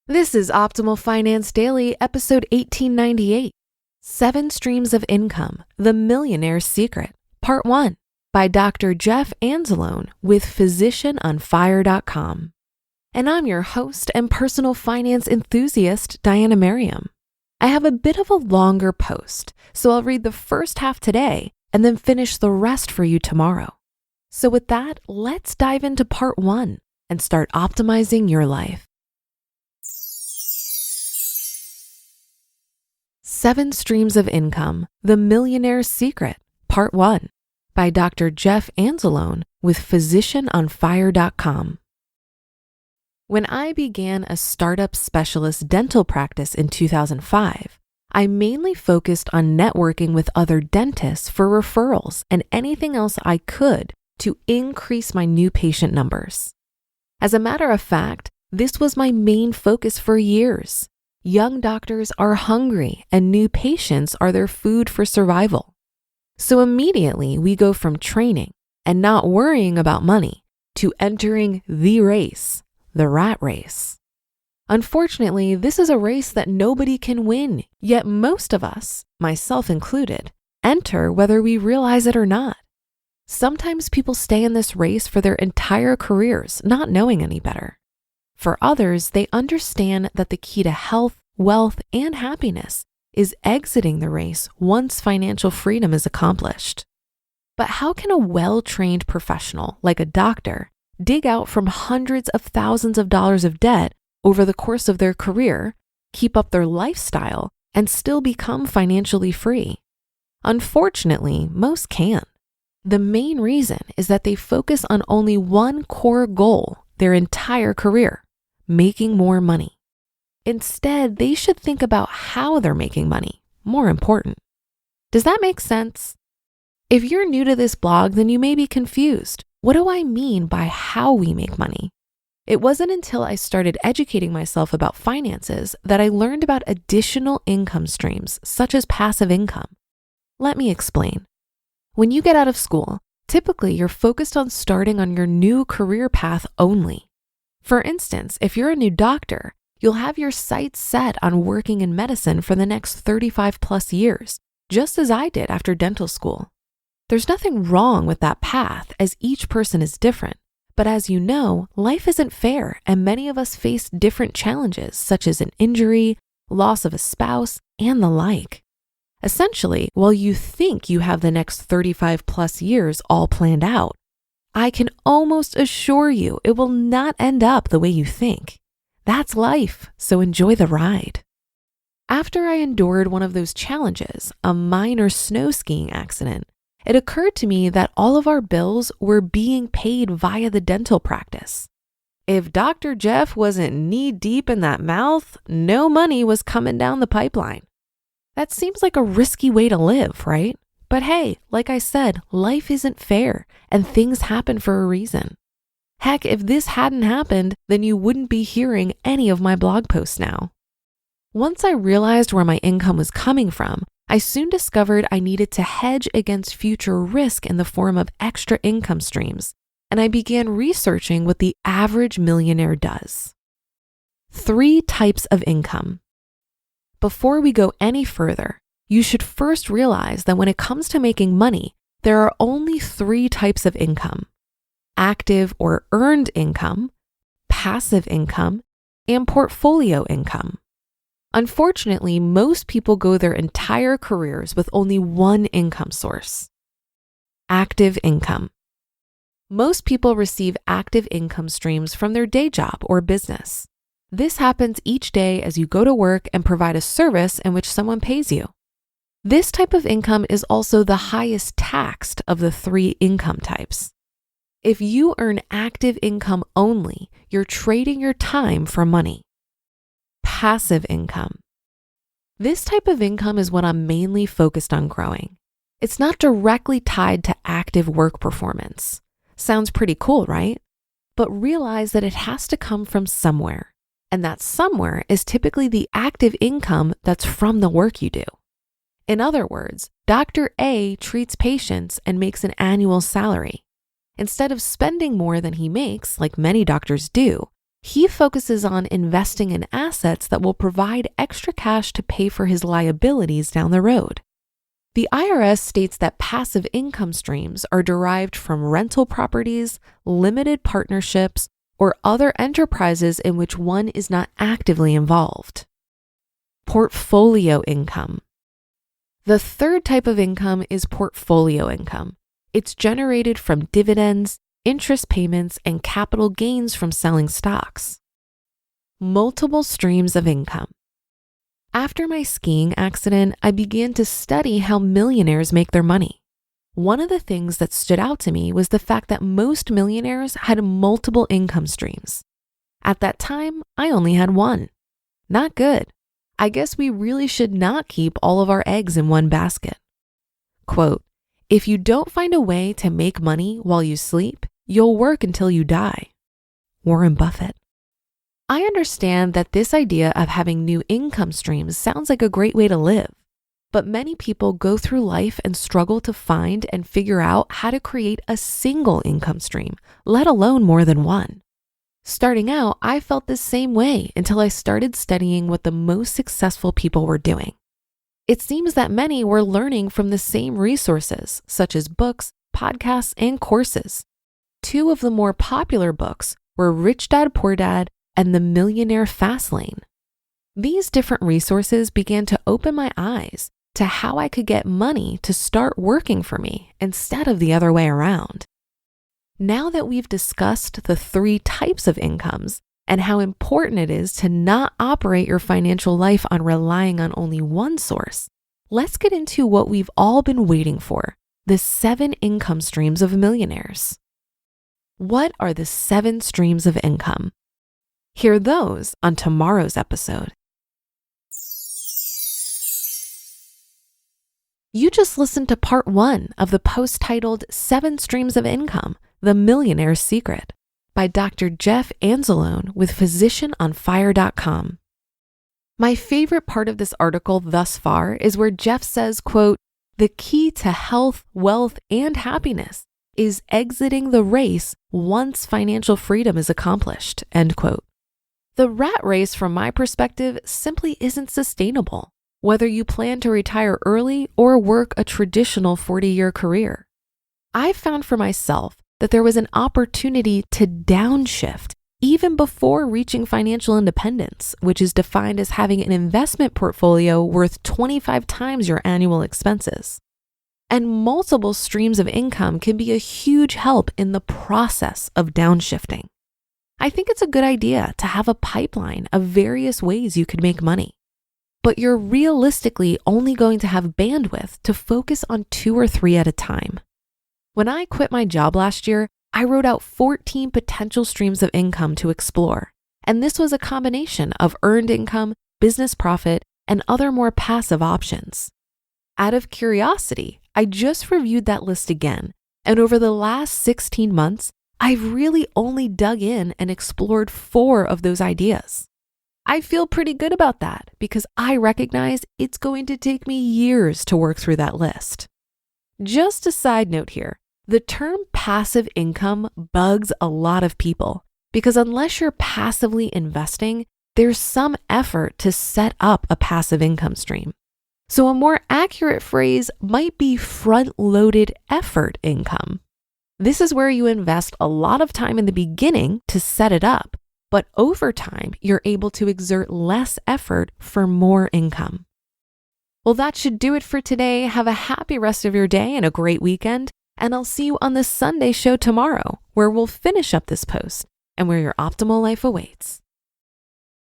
This is Optimal Finance Daily, episode 1898, 7 Streams of Income, The Millionaire's Secret, Part 1, by Dr. Jeff Anzalone with physicianonfire.com. And I'm your host and personal finance enthusiast, Diana Merriam. I have a bit of a longer post, so I'll read the first half today and then finish the rest for you tomorrow. So with that, let's dive into Part 1 and start optimizing your life. 7 Streams of Income, The Millionaire's Secret, Part 1, by Dr. Jeff Anzalone with physicianonfire.com. When I began a startup specialist dental practice in 2005, I mainly focused on networking with other dentists for referrals and anything else I could to increase my new patient numbers. As a matter of fact, this was my main focus for years. Young doctors are hungry and new patients are their food for survival. So immediately we go from training and not worrying about money to entering the race, the rat race. Unfortunately, this is a race that nobody can win, yet most of us, myself included, enter whether we realize it or not. Sometimes people stay in this race for their entire careers, not knowing any better. For others, they understand that the key to health, wealth, and happiness is exiting the race once financial freedom is accomplished. But how can a well-trained professional, like a doctor, dig out from hundreds of thousands of dollars of debt over the course of their career, keep up their lifestyle, and still become financially free? Unfortunately, most can't. The main reason is that they focus on only one core goal their entire career: making more money. Instead, they should think about how they're making money, more important. Does that make sense? If you're new to this blog, then you may be confused. What do I mean by how we make money? It wasn't until I started educating myself about finances that I learned about additional income streams, such as passive income. Let me explain. When you get out of school, typically you're focused on starting on your new career path only. For instance, if you're a new doctor, you'll have your sights set on working in medicine for the next 35 plus years, just as I did after dental school. There's nothing wrong with that path, as each person is different. But as you know, life isn't fair, and many of us face different challenges, such as an injury, loss of a spouse, and the like. Essentially, while you think you have the next 35 plus years all planned out, I can almost assure you it will not end up the way you think. That's life, so enjoy the ride. After I endured one of those challenges, a minor snow skiing accident, it occurred to me that all of our bills were being paid via the dental practice. If Dr. Jeff wasn't knee-deep in that mouth, no money was coming down the pipeline. That seems like a risky way to live, right? But hey, like I said, life isn't fair and things happen for a reason. Heck, if this hadn't happened, then you wouldn't be hearing any of my blog posts now. Once I realized where my income was coming from, I soon discovered I needed to hedge against future risk in the form of extra income streams, and I began researching what the average millionaire does. 3 types of income. Before we go any further, you should first realize that when it comes to making money, there are only 3 types of income: active or earned income, passive income, and portfolio income. Unfortunately, most people go their entire careers with only one income source: active income. Most people receive active income streams from their day job or business. This happens each day as you go to work and provide a service in which someone pays you. This type of income is also the highest taxed of the 3 income types. If you earn active income only, you're trading your time for money. Passive income. This type of income is what I'm mainly focused on growing. It's not directly tied to active work performance. Sounds pretty cool, right? But realize that it has to come from somewhere, and that somewhere is typically the active income that's from the work you do. In other words, Dr. A treats patients and makes an annual salary. Instead of spending more than he makes, like many doctors do, He focuses on investing in assets that will provide extra cash to pay for his liabilities down the road. The IRS states that passive income streams are derived from rental properties, limited partnerships, or other enterprises in which one is not actively involved. Portfolio income. The third type of income is portfolio income. It's generated from dividends, interest payments, and capital gains from selling stocks. Multiple streams of income. After my skiing accident, I began to study how millionaires make their money. One of the things that stood out to me was the fact that most millionaires had multiple income streams. At that time, I only had one. Not good. I guess we really should not keep all of our eggs in one basket. Quote, "If you don't find a way to make money while you sleep, you'll work until you die." Warren Buffett. I understand that this idea of having new income streams sounds like a great way to live, but many people go through life and struggle to find and figure out how to create a single income stream, let alone more than one. Starting out, I felt the same way until I started studying what the most successful people were doing. It seems that many were learning from the same resources, such as books, podcasts, and courses. Two of the more popular books were Rich Dad, Poor Dad and the Millionaire Fast Lane. These different resources began to open my eyes to how I could get money to start working for me instead of the other way around. Now that we've discussed the three types of incomes and how important it is to not operate your financial life on relying on only one source, let's get into what we've all been waiting for, the 7 income streams of millionaires. What are the 7 streams of income? Hear those on tomorrow's episode. You just listened to part 1 of the post titled 7 Streams of Income, The Millionaire's Secret by Dr. Jeff Anzalone with physicianonfire.com. My favorite part of this article thus far is where Jeff says, quote, "The key to health, wealth, and happiness is exiting the race once financial freedom is accomplished," end quote. The rat race, from my perspective, simply isn't sustainable, whether you plan to retire early or work a traditional 40-year career. I found for myself that there was an opportunity to downshift even before reaching financial independence, which is defined as having an investment portfolio worth 25 times your annual expenses. And multiple streams of income can be a huge help in the process of downshifting. I think it's a good idea to have a pipeline of various ways you could make money, but you're realistically only going to have bandwidth to focus on 2 or 3 at a time. When I quit my job last year, I wrote out 14 potential streams of income to explore, and this was a combination of earned income, business profit, and other more passive options. Out of curiosity, I just reviewed that list again, and over the last 16 months, I've really only dug in and explored 4 of those ideas. I feel pretty good about that because I recognize it's going to take me years to work through that list. Just a side note here, the term passive income bugs a lot of people because unless you're passively investing, there's some effort to set up a passive income stream. So a more accurate phrase might be front-loaded effort income. This is where you invest a lot of time in the beginning to set it up, but over time, you're able to exert less effort for more income. Well, that should do it for today. Have a happy rest of your day and a great weekend, and I'll see you on the Sunday show tomorrow, where we'll finish up this post and where your optimal life awaits.